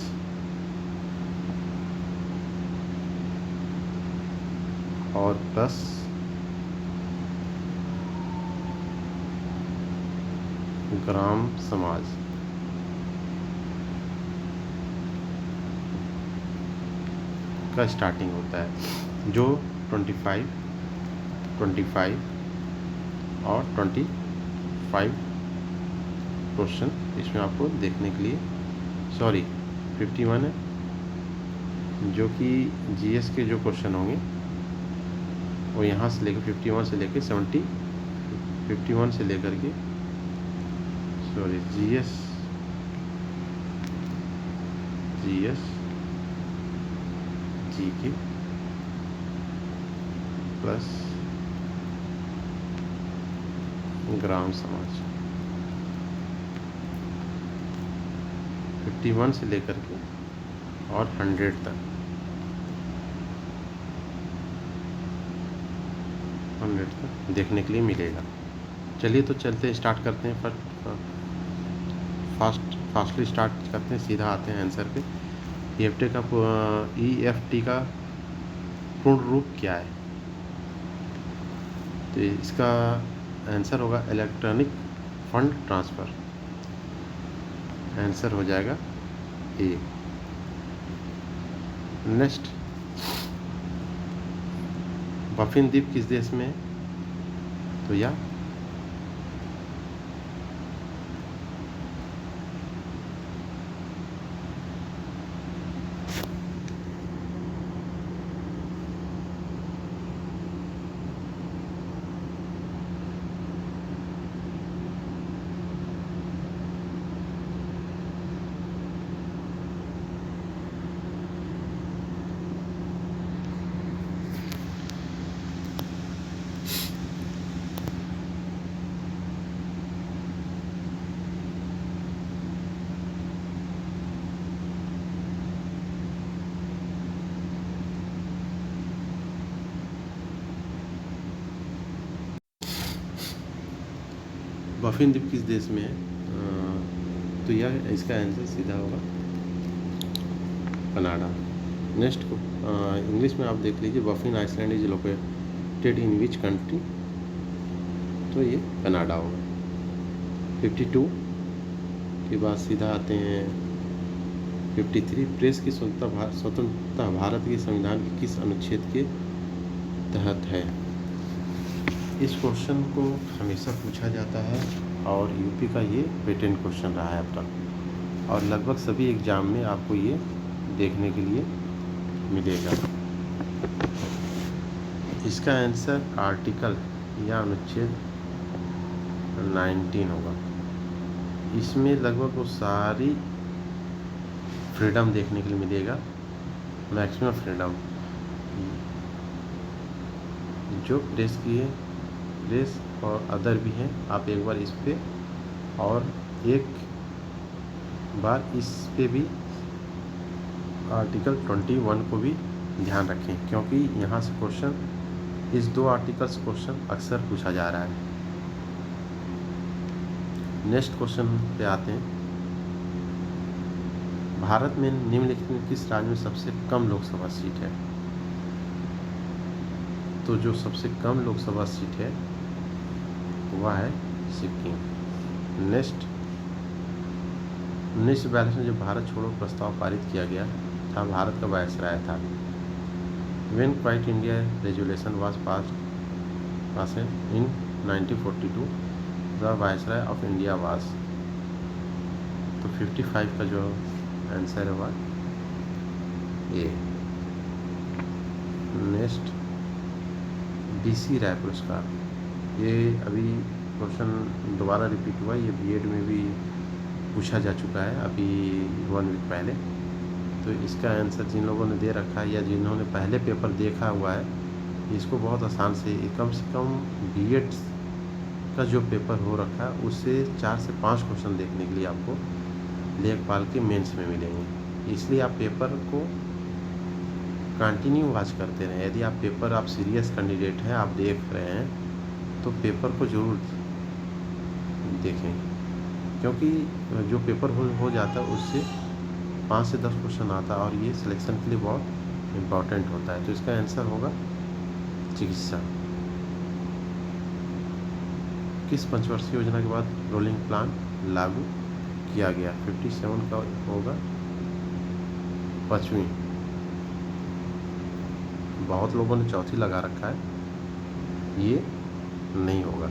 और प्लस ग्राम समाज। का स्टार्टिंग होता है, जो 25 और 25 क्वेश्चन इसमें आपको देखने के लिए, सॉरी 51 है, जो कि जीएस के जो क्वेश्चन होंगे वो यहाँ से लेकर 51 से लेकर 70, 51 से लेकर के सॉरी जीएस जीके प्लस ग्राम समाज 51 से लेकर के और 100 तक, 100 तक देखने के लिए मिलेगा। चलिए तो चलते स्टार्ट करते हैं, फास्टली स्टार्ट करते हैं, सीधा आते हैं आंसर पे। EFT का पूर्ण रूप क्या है? तो इसका आंसर होगा इलेक्ट्रॉनिक फंड ट्रांसफ़र। आंसर हो जाएगा ए। नेक्स्ट, बफिन द्वीप किस देश में है? तो या बफिन द्वीप किस देश में है? तो यह इसका आंसर सीधा होगा कनाडा। नेक्स्ट को इंग्लिश में आप देख लीजिए, Baffin Island is located in which country? तो ये कनाडा होगा। 52 के बाद सीधा आते हैं 53, प्रेस की स्वतंत्रता भारत के संविधान के किस अनुच्छेद के तहत है? इस क्वेश्चन को हमेशा पूछा जाता है और यूपी का ये पेटेंट क्वेश्चन रहा है अब तक, और लगभग सभी एग्ज़ाम में आपको ये देखने के लिए मिलेगा। इसका आंसर आर्टिकल या अनुच्छेद 19 होगा। इसमें लगभग वो सारी फ्रीडम देखने के लिए मिलेगा, मैक्सिमम फ्रीडम जो प्रेस की है, प्रेस और अदर भी हैं। आप एक बार इस पे और एक बार इस पे भी आर्टिकल 21 को भी ध्यान रखें, क्योंकि यहाँ से क्वेश्चन इस 2 आर्टिकल्स क्वेश्चन अक्सर पूछा जा रहा है। नेक्स्ट क्वेश्चन पे आते हैं। भारत में निम्नलिखित में किस राज्य में सबसे कम लोकसभा सीट है? तो जो सबसे कम लोकसभा सीट है वह है सिक्किम। नेक्स्ट 1942 में जब भारत छोड़ो प्रस्ताव पारित किया गया था, भारत का वायसराय था। When quite India resolution was pass in 1942 the viceroy of India was. तो 55 का जो आंसर है वह ए। नेक्स्ट BC राय पुरस्कार, ये अभी क्वेश्चन दोबारा रिपीट हुआ, ये बीएड में भी पूछा जा चुका है अभी 1 वीक पहले। तो इसका आंसर जिन लोगों ने दे रखा है या जिन्होंने पहले पेपर देखा हुआ है, इसको बहुत आसान से कम बीएड का जो पेपर हो रखा है उससे 4 से 5 क्वेश्चन देखने के लिए आपको लेखपाल के मेंस में मिलेंगे। इसलिए आप पेपर को कंटिन्यू वॉच करते रहें। यदि आप सीरियस कैंडिडेट हैं, आप देख रहे हैं, तो पेपर को ज़रूर देखें, क्योंकि जो पेपर हो जाता है उससे 5 से 10 क्वेश्चन आता है और ये सिलेक्शन के लिए बहुत इम्पॉर्टेंट होता है। तो इसका आंसर होगा चिकित्सा। किस पंचवर्षीय योजना के बाद रोलिंग प्लान लागू किया गया? 57 का होगा 5वीं। बहुत लोगों ने 4थी लगा रखा है, ये नहीं होगा।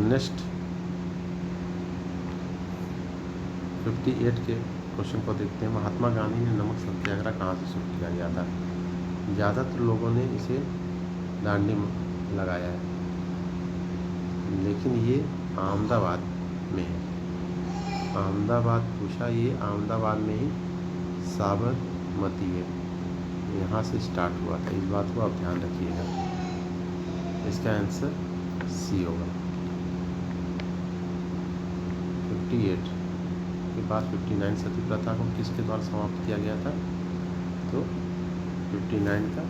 नेक्स्ट 58 के क्वेश्चन को देखते हैं। महात्मा गांधी ने नमक सत्याग्रह कहाँ से शुरू किया गया था? ज़्यादातर लोगों ने इसे दांडी लगाया है, लेकिन ये अहमदाबाद में है। अहमदाबाद पूछा, ये अहमदाबाद में ही साबरमती है, यहाँ से स्टार्ट हुआ था। इस बात को आप ध्यान रखिएगा। इसका आंसर सी होगा। 58 के बाद 59 सती प्रथा को किसके द्वारा समाप्त किया गया था? तो 59 का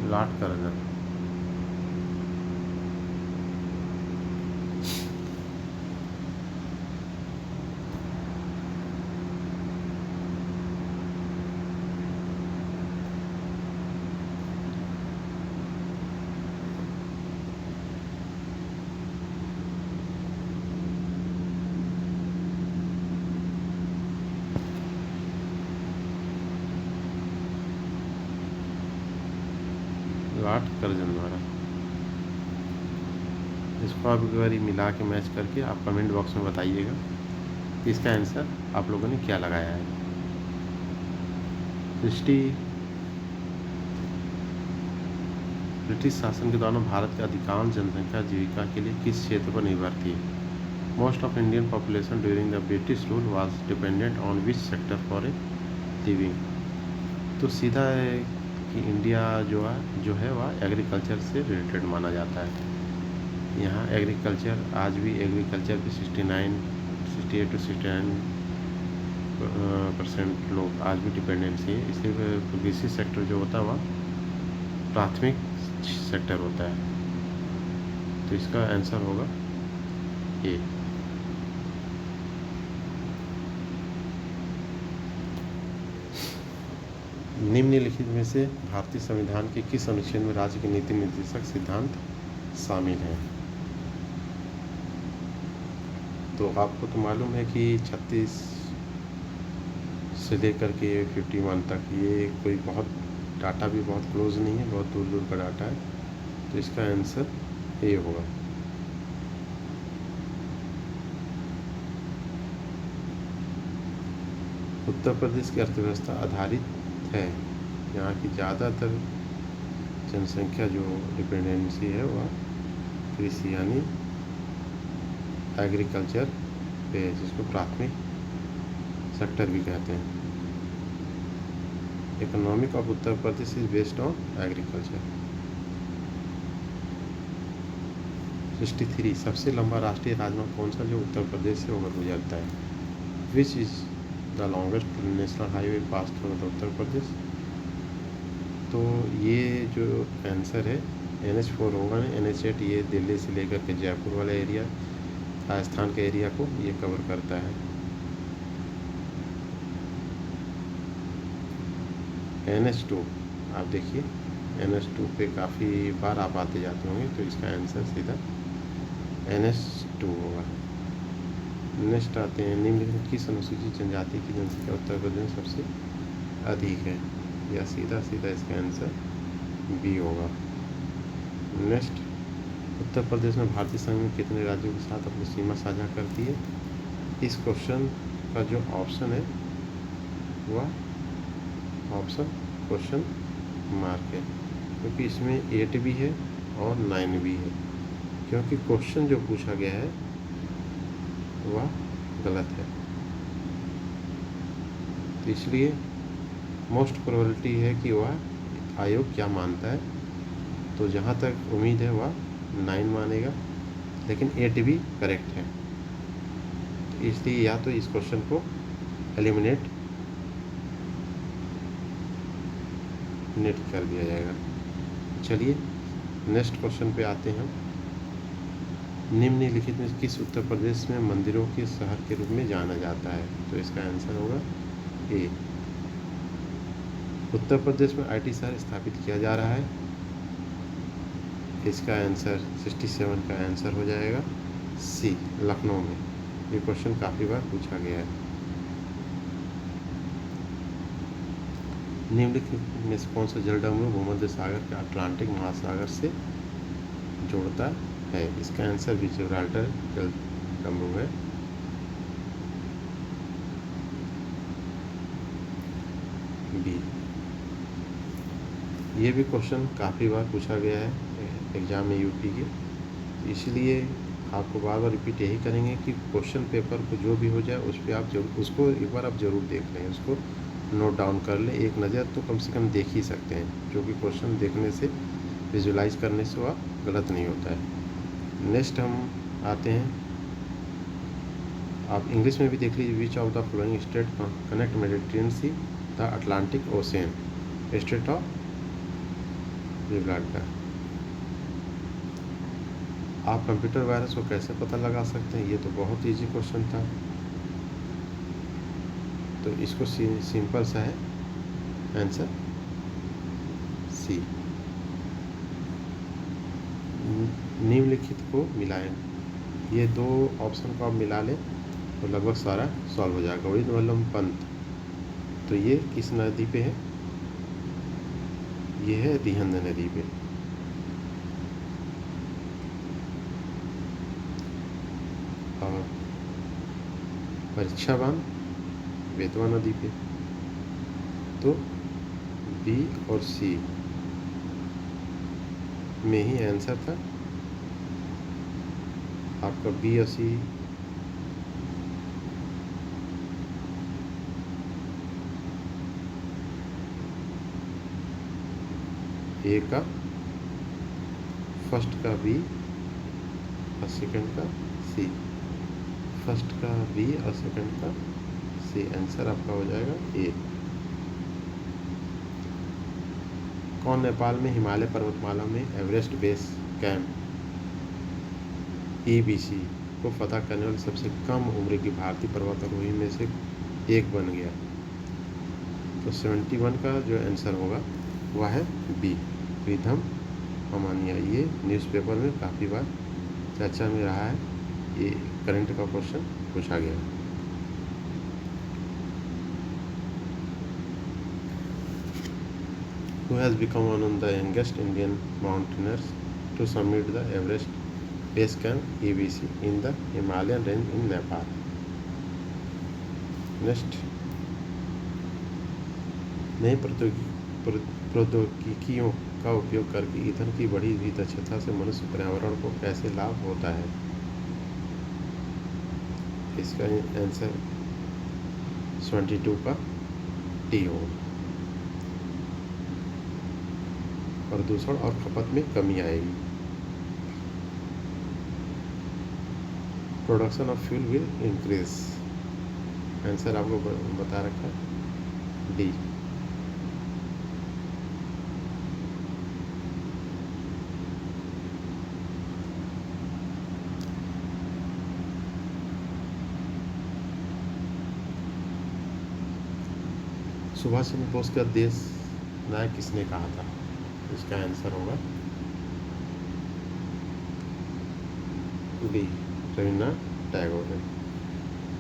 लॉर्ड कर्जन। लॉर्ड कर्जन द्वारा। इसको आप एक बार मिला के मैच करके आप कमेंट बॉक्स में बताइएगा कि इसका आंसर आप लोगों ने क्या लगाया है। ब्रिटिश शासन के दौरान भारत की अधिकांश जनसंख्या जीविका के लिए किस क्षेत्र पर निर्भर थी? Most of Indian population during the British rule was dependent on which sector for a living? तो सीधा है कि इंडिया जो है वह एग्रीकल्चर से रिलेटेड माना जाता है। यहाँ एग्रीकल्चर आज भी एग्रीकल्चर की 68 to 69 परसेंट लोग आज भी डिपेंडेंसी है। इसलिए कृषि सेक्टर जो होता है वह प्राथमिक सेक्टर होता है। तो इसका आंसर होगा ए। निम्नलिखित में से भारतीय संविधान के किस अनुच्छेद में राज्य के नीति निर्देशक सिद्धांत शामिल हैं? तो आपको तो मालूम है कि 36 से लेकर के 51 तक ये कोई बहुत डाटा भी बहुत क्लोज नहीं है, बहुत दूर दूर का डाटा है। तो इसका आंसर ए होगा। उत्तर प्रदेश की अर्थव्यवस्था आधारित है, यहाँ की ज़्यादातर जनसंख्या जो डिपेंडेंसी है वह कृषि यानी एग्रीकल्चर पे है, जिसको प्राथमिक सेक्टर भी कहते हैं। Economic of Uttar Pradesh is based on agriculture. 63 सबसे लंबा राष्ट्रीय राजमार्ग कौन सा जो उत्तर प्रदेश से होकर गुजरता है? Which is the longest national highway pass through the Uttar Pradesh? तो ये जो आंसर है NH4 होगा ना। NH8 ये दिल्ली से लेकर के जयपुर वाला एरिया, राजस्थान के एरिया को ये कवर करता है। NH2 आप देखिए, NH2 पे काफ़ी बार आप आते जाते होंगे, तो इसका आंसर सीधा NH2 होगा। नेक्स्ट आते हैं, निम्नलिखित किस अनुसूचित जनजाति की जनसंख्या उत्तर प्रदेश में सबसे अधिक है? या सीधा सीधा इसका आंसर बी होगा। नेक्स्ट, उत्तर प्रदेश में भारतीय संघ में कितने राज्यों के साथ अपनी सीमा साझा करती है? इस क्वेश्चन का जो ऑप्शन है वह ऑप्शन क्वेश्चन मार्क है, क्योंकि इसमें 8 भी है और 9 भी है, क्योंकि क्वेश्चन जो पूछा गया है वह गलत है। तो इसलिए मोस्ट प्रोबेबिलिटी है कि वह आयोग क्या मानता है। तो जहाँ तक उम्मीद है वह 9 मानेगा, लेकिन 8 भी करेक्ट है। तो इसलिए या तो इस क्वेश्चन को एलिमिनेट कर दिया जाएगा। चलिए नेक्स्ट क्वेश्चन पे आते हैं। निम्नलिखित में किस उत्तर प्रदेश में मंदिरों के शहर के रूप में जाना जाता है? तो इसका आंसर होगा ए। उत्तर प्रदेश में IT शहर स्थापित किया जा रहा है। इसका आंसर 67 का आंसर हो जाएगा सी, लखनऊ में। ये क्वेश्चन काफ़ी बार पूछा गया है। निम्नलिखित में से कौन सा जल डमरू भूमध्य सागर के अटलांटिक महासागर से जोड़ता है? इसका आंसर भी जिब्राल्टर जल डमरू है। बी। ये भी क्वेश्चन काफ़ी बार पूछा गया है एग्ज़ाम में यूपी के, इसलिए आपको बार बार रिपीट यही करेंगे कि क्वेश्चन पेपर को जो भी हो जाए उस पर आप जरूर उसको एक बार आप ज़रूर देख लें, उसको नोट डाउन कर लें। एक नज़र तो कम से कम देख ही सकते हैं, जो कि क्वेश्चन देखने से विजुलाइज करने से वह गलत नहीं होता है। नेक्स्ट हम आते हैं, आप इंग्लिश में भी देख लीजिए। Which of the flowing state connect Mediterranean see the Atlantic ocean? State of Gibraltar. आप कंप्यूटर वायरस को कैसे पता लगा सकते हैं? ये तो बहुत इजी क्वेश्चन था, तो इसको सिंपल सा है आंसर सी। निम्नलिखित को मिलाएं। ये दो ऑप्शन को आप मिला लें तो लगभग सारा सॉल्व हो जाएगा। गोविंद वल्लभ पंत, तो ये किस नदी पे है? ये है रिहंद नदी पे। और परीक्षा बांध बेतवा नदी पे। तो बी और सी में ही आंसर था आपका। बी और सी ए का फर्स्ट का बी और सेकंड का सी, फर्स्ट का बी और सेकंड का सी आंसर आपका हो जाएगा ए। कौन नेपाल में हिमालय पर्वतमाला में एवरेस्ट बेस कैंप EBC को फतह करने वाली सबसे कम उम्र की भारतीय पर्वतारोही में से एक बन गया? तो 71 का जो आंसर होगा वह है बी, प्रीतम अमानिया। ये न्यूज़पेपर में काफ़ी बार चर्चा में रहा है, ये करंट का क्वेश्चन पूछा गया। Who has become one of the youngest Indian mountaineers to summit the Everest Base Camp EBC in the Himalayan range in Nepal? Next, नई प्रौद्योगिकियों का उपयोग करके ईंधन की बढ़ी हुई दक्षता से मनुष्य पर्यावरण को कैसे लाभ होता है? इसका आंसर 72 का डी हो। प्रदूषण और खपत में कमी आएगी। Production of fuel will increase. Answer आपको बता रखा है डी। सुभाष चंद्र बोस का देश नायक किसने कहा था? इसका आंसर होगा बी, रविन्द्रनाथ टैगोर ने।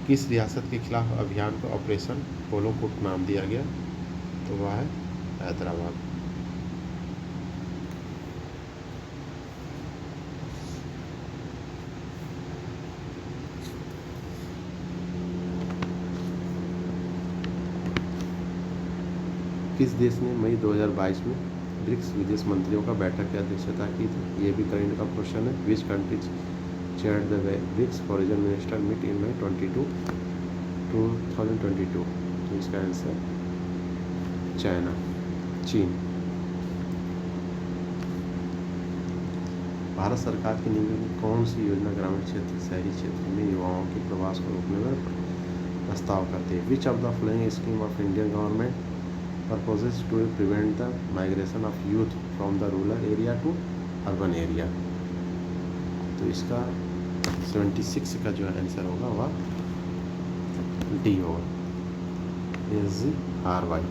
किस रियासत के खिलाफ अभियान को ऑपरेशन पोलो कुट नाम दिया गया? तो वह है हैदराबाद। किस देश ने मई 2022 में ब्रिक्स विदेश मंत्रियों का बैठक की अध्यक्षता की थी? ये भी करंट का क्वेश्चन है। Which countries chaired the BRICS foreign minister meet in May 2022? तो इसका आंसर चाइना, चीन। भारत सरकार की निम्नलिखित कौन सी योजना ग्रामीण क्षेत्र शहरी क्षेत्र में युवाओं के प्रवास को रोकने में प्रस्ताव करती है? Which of the following scheme of Indian government purposes to prevent the migration of youth from the rural area to urban area? तो इसका 76 का जो आंसर होगा वह डी होगा, SGRY।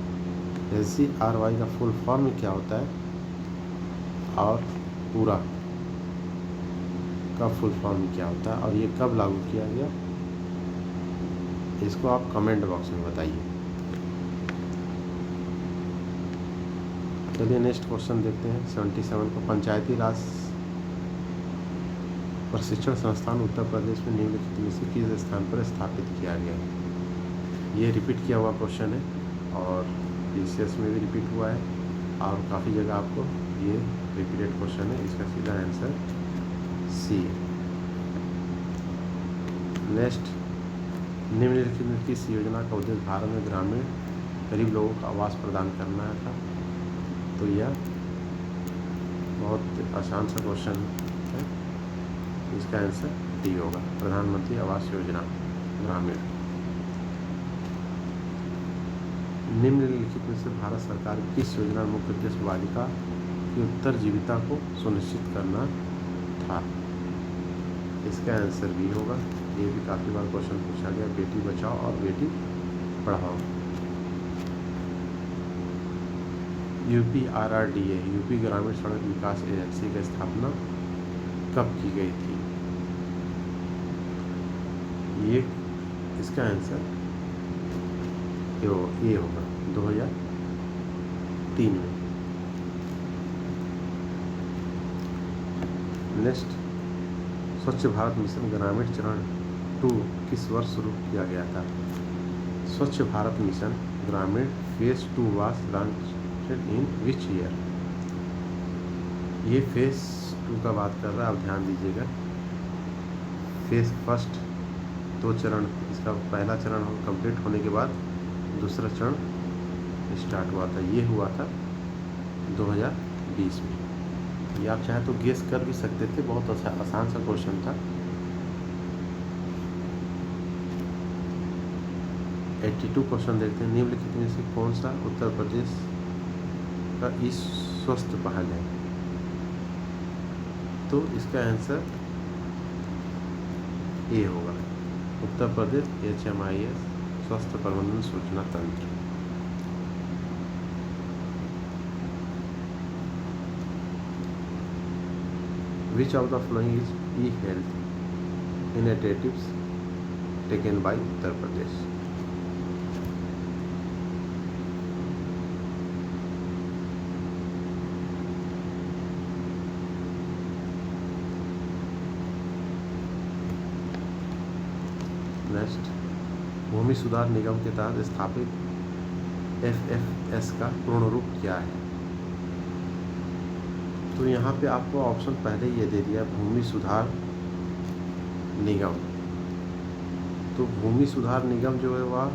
SGRY का फुल फॉर्म क्या होता है और पूरा का फुल फॉर्म क्या होता है और ये कब लागू किया गया, इसको आप कमेंट बॉक्स में बताइए। चलिए नेक्स्ट क्वेश्चन देखते हैं 77 को। पंचायती राज प्रशिक्षण संस्थान उत्तर प्रदेश में निम्नलिखित में से किस स्थान पर स्थापित किया गया? ये रिपीट किया हुआ क्वेश्चन है और PCS में भी रिपीट हुआ है और काफ़ी जगह आपको ये रिपीटेड क्वेश्चन है। इसका सीधा आंसर सी है। नेक्स्ट, निम्नलिखित में किस योजना का उद्देश्य भारत में ग्रामीण गरीब लोगों को आवास प्रदान करना था? तो यह बहुत आसान सा क्वेश्चन है, इसका आंसर डी होगा, प्रधानमंत्री आवास योजना ग्रामीण। निम्नलिखित में से भारत सरकार किस योजना का मुख्य उद्देश्य बालिका की उत्तरजीविता को सुनिश्चित करना था? इसका आंसर बी होगा। ये भी काफ़ी बार क्वेश्चन पूछा गया, बेटी बचाओ और बेटी पढ़ाओ। UPRRDA यूपी ग्रामीण सड़क विकास एजेंसी की स्थापना कब की गई थी? ये इसका आंसर ए होगा, 2003 में। नेक्स्ट, स्वच्छ भारत मिशन ग्रामीण चरण 2 किस वर्ष शुरू किया गया था? स्वच्छ भारत मिशन ग्रामीण phase 2 was launch in which year? ये फेज 2 का बात कर रहा है, आप ध्यान दीजिएगा। फेज फर्स्ट 2 चरण, इसका पहला चरण कंप्लीट होने के बाद दूसरा चरण स्टार्ट हुआ था। ये हुआ था 2020 में। ये आप चाहे तो गेस कर भी सकते थे, बहुत आसान सा क्वेश्चन था। 82 क्वेश्चन देखते हैं। निम्नलिखित में से कौन सा उत्तर प्रदेश का इस स्वस्थ पहल है? तो इसका आंसर ए होगा। उत्तर प्रदेश HMIS स्वास्थ्य प्रबंधन सूचना तंत्र। Which of the following is e-health initiatives taken by Uttar Pradesh? Next, Bhumi Sudhar Nigam के तहत स्थापित FFS का पूर्ण रूप क्या है? तो यहाँ पे आपको ऑप्शन पहले ये दे दिया, भूमि सुधार निगम। तो भूमि सुधार निगम जो है वह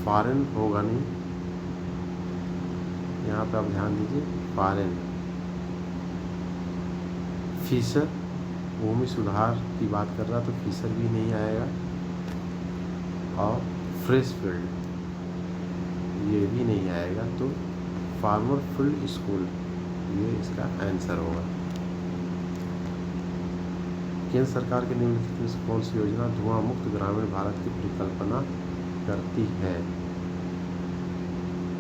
फॉरेन होगा नहीं, यहाँ पे आप ध्यान दीजिए, फॉरेन। फिशर, भूमि सुधार की बात कर रहा तो फिशर भी नहीं आएगा, और फ्रेश फील्ड ये भी नहीं आएगा। तो फार्मर फील्ड स्कूल ये इसका आंसर होगा। केंद्र सरकार के निम्नलिखित में से कौन सी योजना धुआं मुक्त ग्रामीण भारत की परिकल्पना करती है?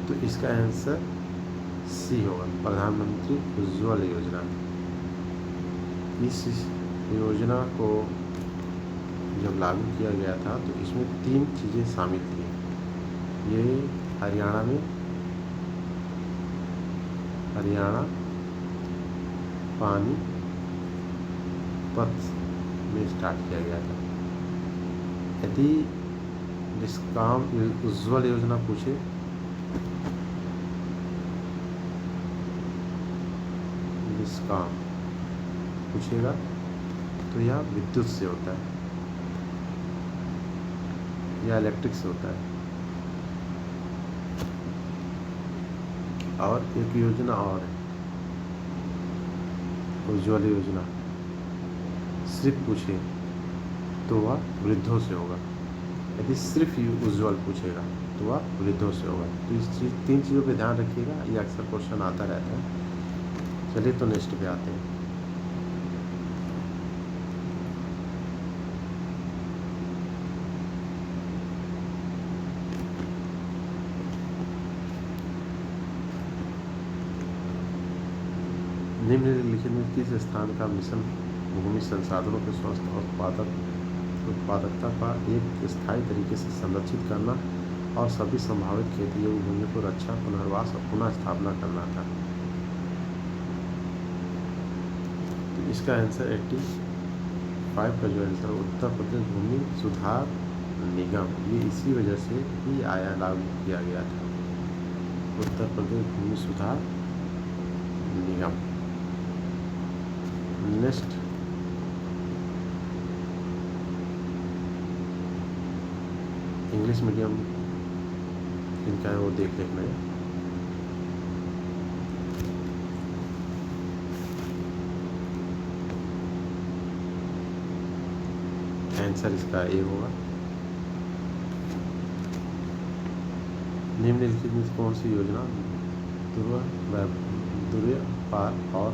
तो इसका आंसर सी होगा, प्रधानमंत्री उज्ज्वल योजना। इस योजना को जब लागू किया गया था तो इसमें 3 चीज़ें शामिल थी। ये हरियाणा पानी पथ में स्टार्ट किया गया था। यदि डिस्काम उज्ज्वल योजना पूछे डिस्काम पूछेगा तो यह विद्युत से होता है या इलेक्ट्रिक से होता है। और एक योजना और है उज्ज्वल योजना, सिर्फ पूछे तो वह वृद्धों से होगा। यदि सिर्फ उज्ज्वल पूछेगा तो वह वृद्धों से होगा। तो इस 3 चीज़ों पे ध्यान रखिएगा, ये अक्सर क्वेश्चन आता रहता है। चलिए तो नेक्स्ट पे आते हैं। निम्नलिखित में किस स्थान का मिशन भूमि संसाधनों के स्वस्थ और उत्पादकता का एक स्थायी तरीके से संरक्षित करना और सभी संभावित खेती योग्य भूमि को रक्षा, पुनर्वास और पुनः स्थापना करना था? तो इसका आंसर 85 का जो आंसर उत्तर प्रदेश भूमि सुधार निगम, ये इसी वजह से ही आया, लागू किया गया था। उत्तर प्रदेश भूमि सुधार निगम। नेक्स्ट, इंग्लिश मीडियम इनका है वो देख लेना है। आंसर इसका ए होगा। निम्नलिखित में कौन सी योजना दुर्व्यापार और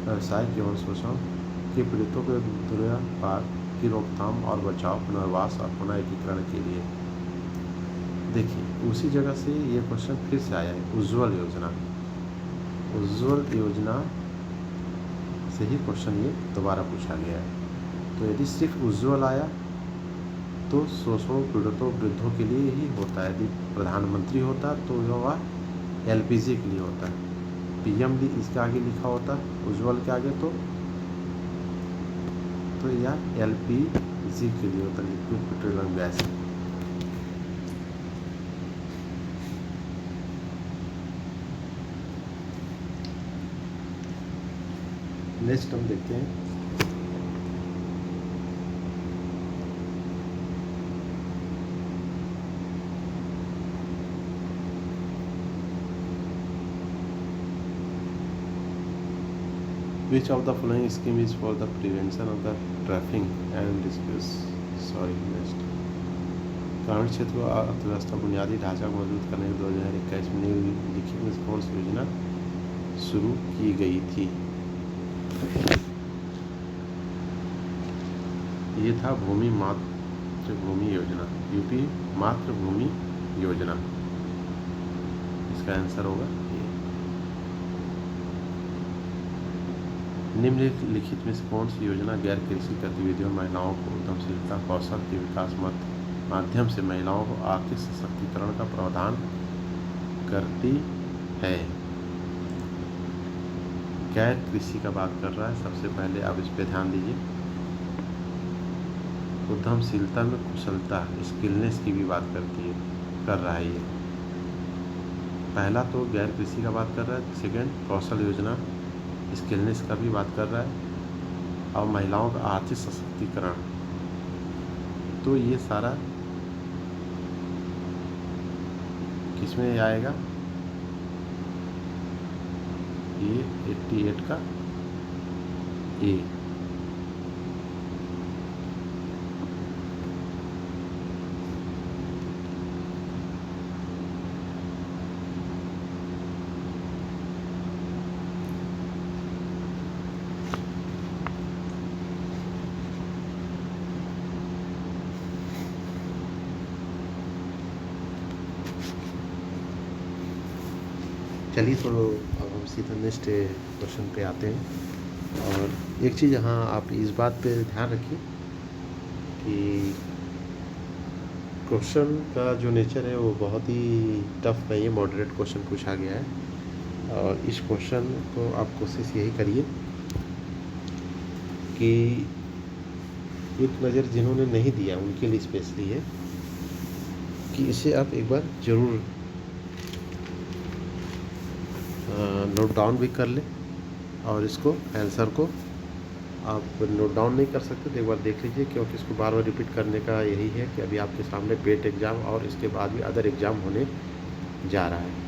व्यावसायिक यौन शोषण के पीड़ितों के दुर्व्यापार की रोकथाम और बचाव, पुनर्वास और पुनः एकीकरण के लिए? देखिए उसी जगह से ये क्वेश्चन फिर से आया है, उज्ज्वल योजना। उज्ज्वल योजना से ही क्वेश्चन ये दोबारा पूछा गया है। तो यदि सिर्फ उज्ज्वल आया तो शोषण पीड़ितों वृद्धों के लिए ही होता है। यदि प्रधानमंत्री होता तो वह LPG के लिए होता है। PM इसके आगे लिखा होता उज्ज्वल के आगे तो यह LPG के लिए होता है, लिक्विड पेट्रोलियम गैस। नेक्स्ट हम देखते हैं which of the following scheme is for the prevention of the trafficking and disputes? Sorry, next. ग्रामीण क्षेत्र को अर्थव्यवस्था बुनियादी ढांचा को मजबूत करने के 2021 में निम्नलिखित में से कौन सी योजना शुरू की गई थी? ये था भूमि मातृभूमि योजना, यूपी मातृभूमि योजना। इसका आंसर होगा ये। निम्नलिखित में से कौन सी योजना गैर कृषि गतिविधियों महिलाओं को उद्यमशीलता कौशल के विकास माध्यम से महिलाओं को आर्थिक सशक्तिकरण का प्रावधान करती है? गैर कृषि का बात कर रहा है। सबसे पहले आप इस पे ध्यान दीजिए। उद्यमशीलता में कुशलता स्किलनेस की भी बात कर रहा है ये। पहला तो गैर कृषि का बात कर रहा है, सेकंड कौशल योजना स्किलनेस का भी बात कर रहा है, और महिलाओं का आर्थिक सशक्तिकरण। तो ये सारा किसमें आएगा? ये 88 का ए। चलिए तो अब हम सीधा नेक्स्ट क्वेश्चन पे आते हैं। और एक चीज़ यहाँ आप इस बात पे ध्यान रखिए कि क्वेश्चन का जो नेचर है वो बहुत ही टफ नहीं है, मॉडरेट क्वेश्चन पूछा गया है। और इस क्वेश्चन को आप कोशिश यही करिए कि एक नज़र जिन्होंने नहीं दिया उनके लिए स्पेशली है कि इसे आप एक बार ज़रूर नोट डाउन भी कर लें, और इसको आंसर को आप नोट डाउन नहीं कर सकते तो एक बार देख लीजिए, क्योंकि इसको बार बार रिपीट करने का यही है कि अभी आपके सामने पेट एग्ज़ाम और इसके बाद भी अदर एग्ज़ाम होने जा रहा है।